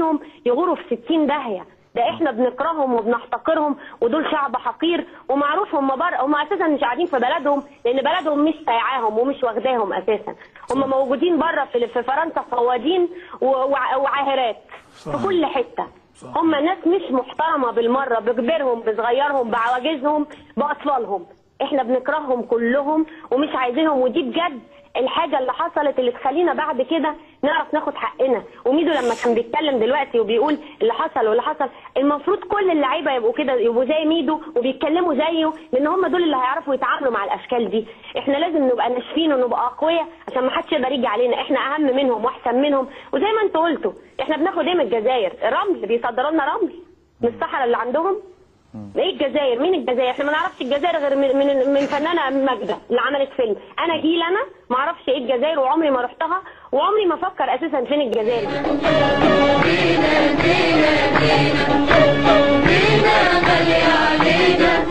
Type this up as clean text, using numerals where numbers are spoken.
عايزينهم يغوروا في 60 داهيه. ده احنا بنكرههم وبنحتقرهم، ودول شعب حقير، ومعروف هم بره، هم اساسا مش قاعدين في بلدهم، لان بلدهم مش سايعاهم ومش واخداهم اساسا. هم موجودين بره في فرنسا فوادين وعاهرات في كل حته. هم ناس مش محترمه بالمره، بكبرهم بصغيرهم بعواجزهم باطفالهم. احنا بنكرههم كلهم ومش عايزينهم، ودي بجد الحاجه اللي حصلت اللي تخلينا بعد كده نعرف ناخد حقنا. وميدو لما كان بيتكلم دلوقتي وبيقول اللي حصل واللي حصل، المفروض كل اللعيبه يبقوا كده، يبقوا زي ميدو وبيتكلموا زيه، لان هم دول اللي هيعرفوا يتعاملوا مع الاشكال دي. احنا لازم نبقى ناشفين ونبقى اقوياء عشان ما حدش يقدر يجي علينا، احنا اهم منهم واحسن منهم. وزي ما انتوا قلتوا احنا بناخد ايه من الجزائر؟ الرمل، بيصدروا لنا رمل من الصحراء اللي عندهم. ايه الجزائر؟ مين الجزائر؟ احنا ما نعرفش الجزائر غير من فنانه ماجده اللي عملت فيلم. انا جيل انا ما اعرفش ايه الجزائر، وعمري ما رحتها، وعمري ما افكر اساسا فين الجزائر. غالية علينا